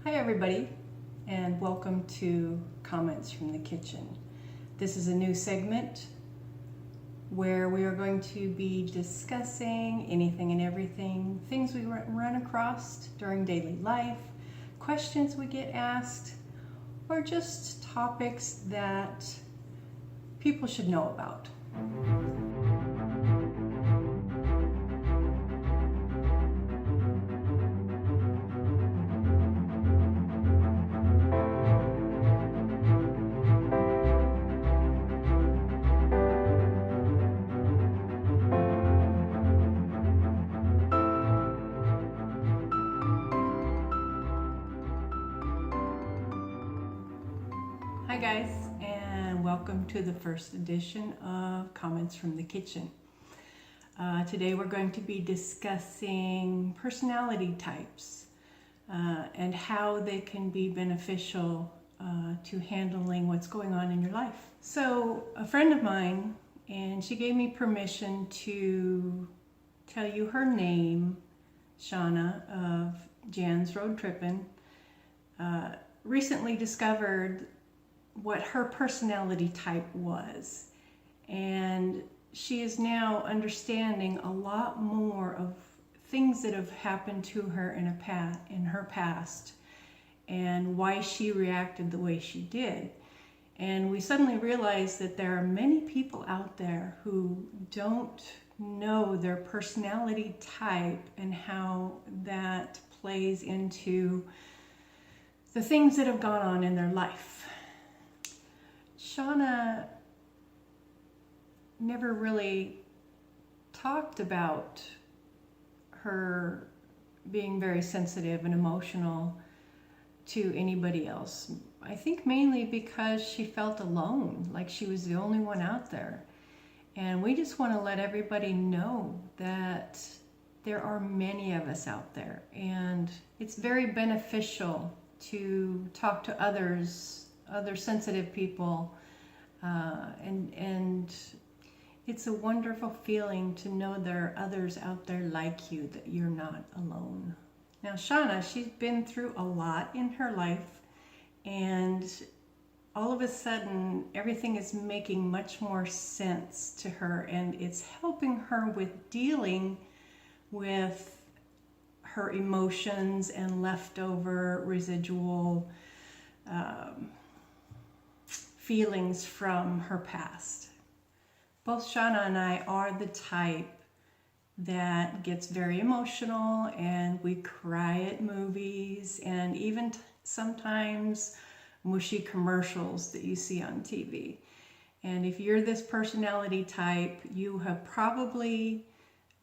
Hi everybody, and welcome to Comments from the Kitchen. This is a new segment where we are going to be discussing anything and everything, things we run across during daily life, questions we get asked, or just topics that people should know about. Hi guys, and welcome to the first edition of Comments from the Kitchen. Today we're going to be discussing personality types and how they can be beneficial to handling what's going on in your life. So a friend of mine, and she gave me permission to tell you her name, Shauna of Jan's Road Trippin', recently discovered what her personality type was, and she is now understanding a lot more of things that have happened to her in her past and why she reacted the way she did. And we suddenly realized that there are many people out there who don't know their personality type and how that plays into the things that have gone on in their life. Shauna never really talked about her being very sensitive and emotional to anybody else. I think mainly because she felt alone, like she was the only one out there. And we just want to let everybody know that there are many of us out there, and it's very beneficial to talk to others, other sensitive people, and it's a wonderful feeling to know there are others out there like you, that you're not alone. Now Shauna, she's been through a lot in her life, and all of a sudden everything is making much more sense to her, and it's helping her with dealing with her emotions and leftover residual feelings from her past. Both Shauna and I are the type that gets very emotional, and we cry at movies and even sometimes mushy commercials that you see on TV. And if you're this personality type, you have probably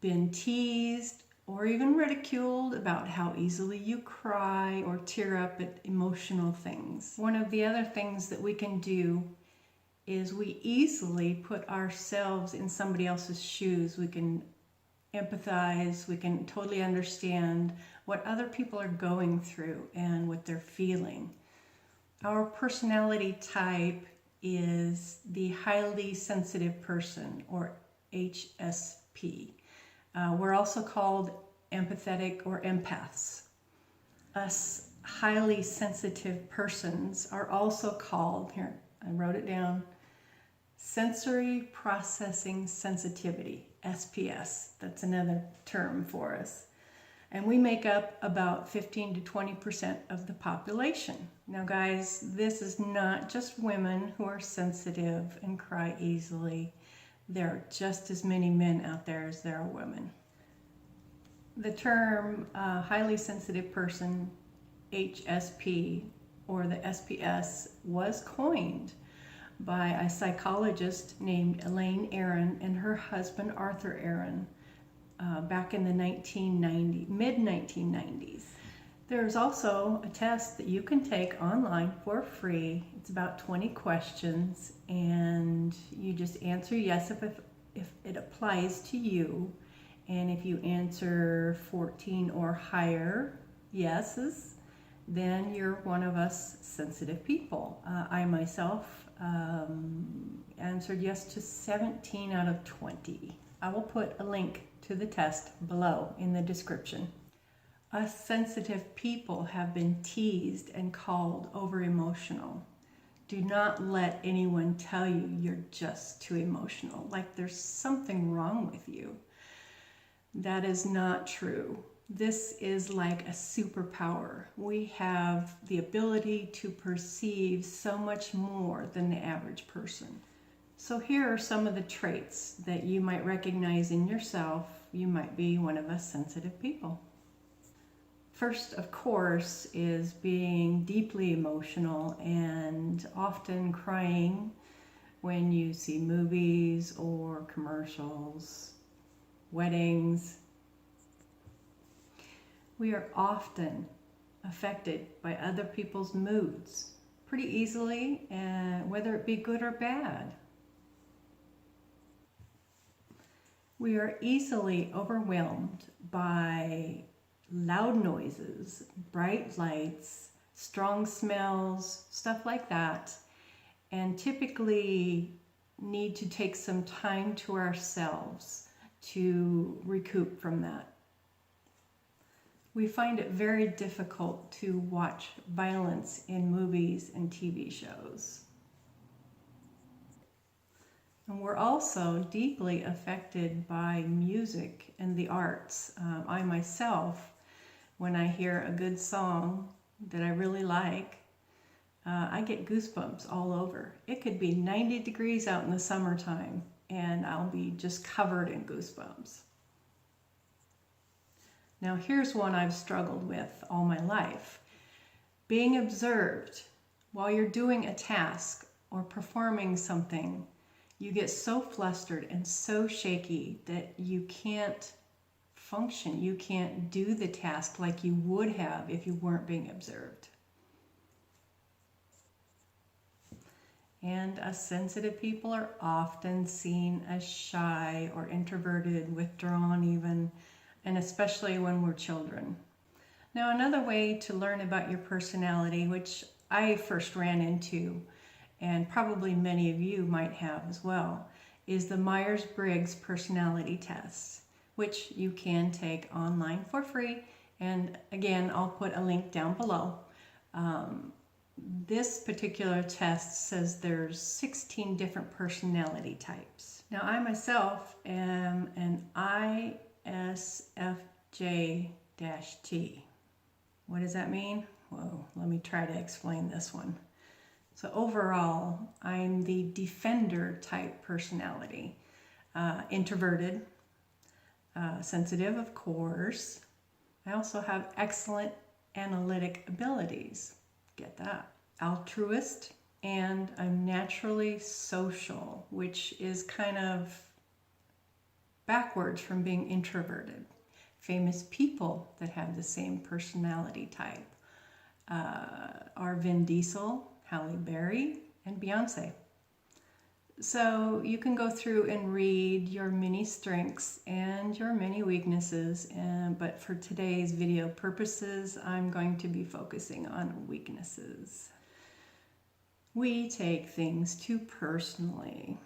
been teased or even ridiculed about how easily you cry or tear up at emotional things. One of the other things that we can do is we easily put ourselves in somebody else's shoes. We can empathize, we can totally understand what other people are going through and what they're feeling. Our personality type is the highly sensitive person, or HSP. We're also called empathetic or empaths. Us highly sensitive persons are also called, here, I wrote it down, sensory processing sensitivity, SPS. That's another term for us. And we make up about 15 to 20% of the population. Now guys, this is not just women who are sensitive and cry easily. There are just as many men out there as there are women. The term highly sensitive person, HSP, or the SPS, was coined by a psychologist named Elaine Aron and her husband Arthur Aron back in the mid-1990s. There's also a test that you can take online for free. It's about 20 questions, and you just answer yes if it applies to you. And if you answer 14 or higher yeses, then you're one of us sensitive people. I myself answered yes to 17 out of 20. I will put a link to the test below in the description. Us sensitive people have been teased and called over emotional. Do not let anyone tell you you're just too emotional, like there's something wrong with you. That is not true. This is like a superpower. We have the ability to perceive so much more than the average person. So here are some of the traits that you might recognize in yourself. You might be one of us sensitive people. First, of course, is being deeply emotional and often crying when you see movies or commercials, weddings. We are often affected by other people's moods pretty easily, whether it be good or bad. We are easily overwhelmed by loud noises, bright lights, strong smells, stuff like that, and typically need to take some time to ourselves to recoup from that. We find it very difficult to watch violence in movies and TV shows. And we're also deeply affected by music and the arts. I myself, when I hear a good song that I really like, I get goosebumps all over. It could be 90 degrees out in the summertime and I'll be just covered in goosebumps. Now here's one I've struggled with all my life. Being observed while you're doing a task or performing something, you get so flustered and so shaky that you can't function. You can't do the task like you would have if you weren't being observed. And us sensitive people are often seen as shy or introverted, withdrawn even, and especially when we're children. Now, another way to learn about your personality, which I first ran into, and probably many of you might have as well, is the Myers-Briggs personality test, which you can take online for free. And again, I'll put a link down below. This particular test says there's 16 different personality types. Now, I myself am an ISFJ-T. What does that mean? Whoa, let me try to explain this one. So overall, I'm the defender type personality. Introverted, sensitive, of course. I also have excellent analytic abilities. Get that. Altruist, and I'm naturally social, which is kind of backwards from being introverted. Famous people that have the same personality type are Vin Diesel, Halle Berry, and Beyonce. So you can go through and read your many strengths and your many weaknesses, but for today's video purposes, I'm going to be focusing on weaknesses. We take things too personally.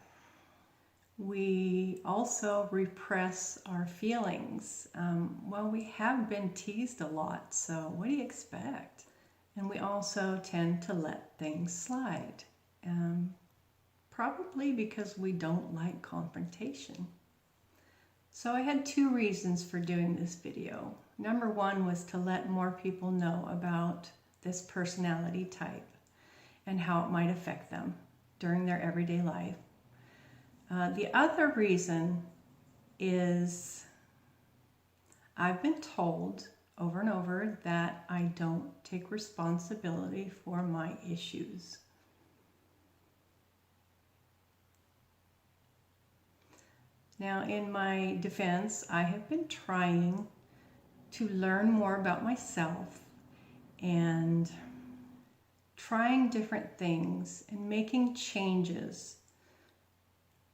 We also repress our feelings. Well, we have been teased a lot, so what do you expect? And we also tend to let things slide. Probably because we don't like confrontation. So I had two reasons for doing this video. Number one was to let more people know about this personality type and how it might affect them during their everyday life. The other reason is I've been told over and over that I don't take responsibility for my issues. Now, in my defense, I have been trying to learn more about myself and trying different things and making changes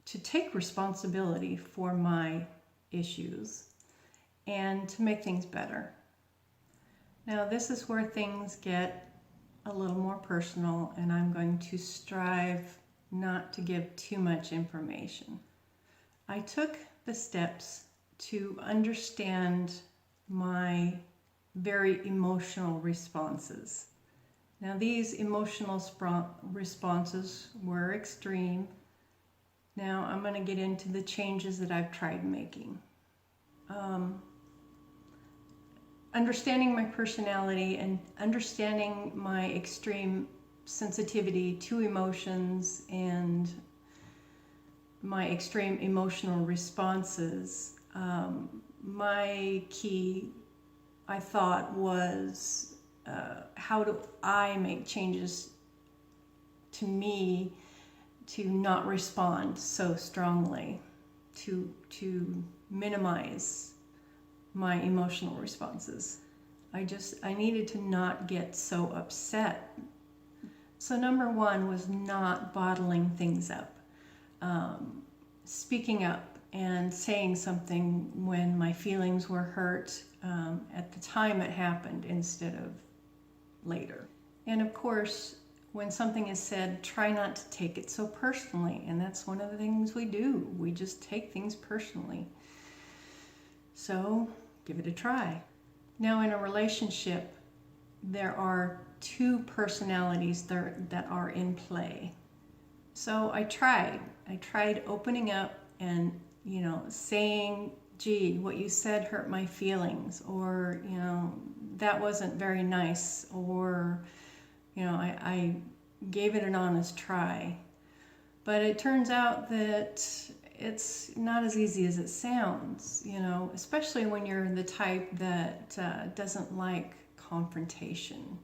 to take responsibility for my issues and to make things better. Now, this is where things get a little more personal, and I'm going to strive not to give too much information. I took the steps to understand my very emotional responses. Now these emotional responses were extreme. Now I'm going to get into the changes that I've tried making. Understanding my personality and understanding my extreme sensitivity to emotions and my extreme emotional responses, my key, I thought, was how do I make changes to me to not respond so strongly, to minimize my emotional responses. I needed to not get so upset. So number one was not bottling things up. Speaking up and saying something when my feelings were hurt at the time it happened instead of later. And of course, when something is said, try not to take it so personally. And that's one of the things we do. We just take things personally. So give it a try. Now in a relationship, there are two personalities that are in play. So I tried opening up and, saying, gee, what you said hurt my feelings, or, that wasn't very nice, or, I gave it an honest try. But it turns out that it's not as easy as it sounds, especially when you're the type that doesn't like confrontation.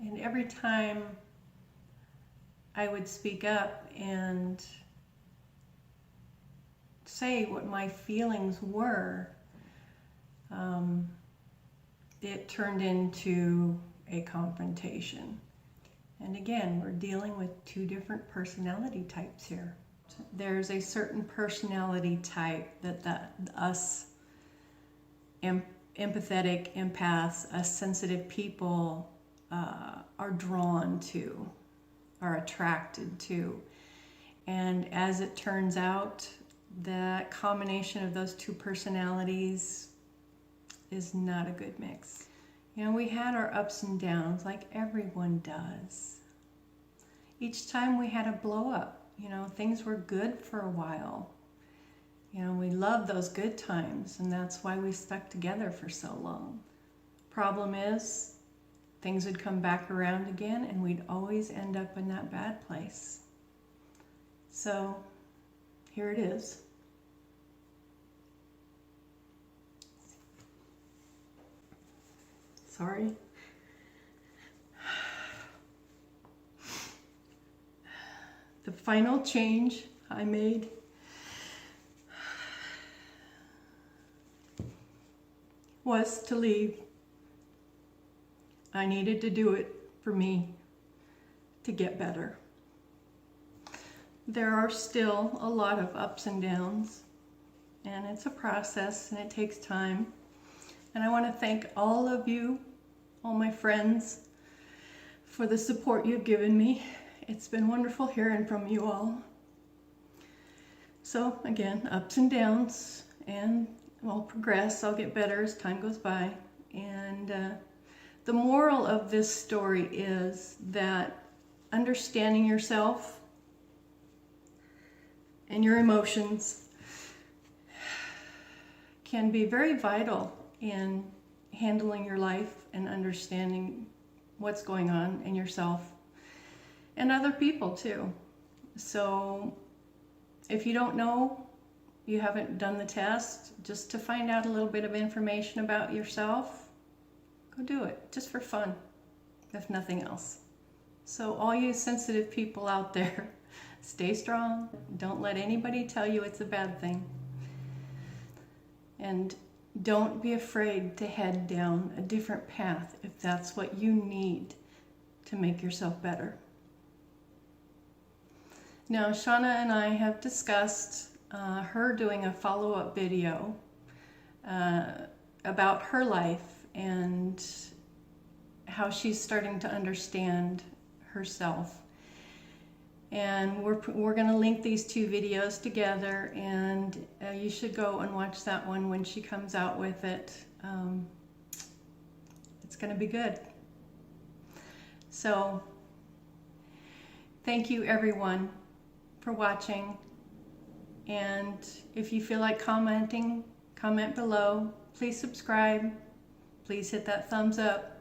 And every time I would speak up and say what my feelings were, it turned into a confrontation. And again, we're dealing with two different personality types here. There's a certain personality type that us empathetic empaths, us sensitive people are drawn to, are attracted to. And as it turns out, that combination of those two personalities is not a good mix. We had our ups and downs like everyone does. Each time we had a blow up, things were good for a while. We loved those good times, and that's why we stuck together for so long. Problem is, things would come back around again, and we'd always end up in that bad place. So, here it is. Sorry. The final change I made was to leave. I needed to do it for me to get better. There are still a lot of ups and downs, and it's a process and it takes time. And I want to thank all of you, all my friends, for the support you've given me. It's been wonderful hearing from you all. So again, ups and downs, and I'll progress, I'll get better as time goes by. And the moral of this story is that understanding yourself and your emotions can be very vital in handling your life and understanding what's going on in yourself and other people too. So if you don't know, you haven't done the test, just to find out a little bit of information about yourself, go do it, just for fun, if nothing else. So all you sensitive people out there, stay strong. Don't let anybody tell you it's a bad thing. And don't be afraid to head down a different path if that's what you need to make yourself better. Now, Shauna and I have discussed her doing a follow-up video about her life and how she's starting to understand herself. And we're going to link these two videos together, and you should go and watch that one when she comes out with it. It's going to be good. So thank you everyone for watching, and if you feel like commenting, comment below. Please subscribe, please hit that thumbs up,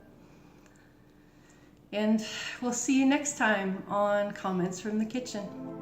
and we'll see you next time on Comments from the Kitchen.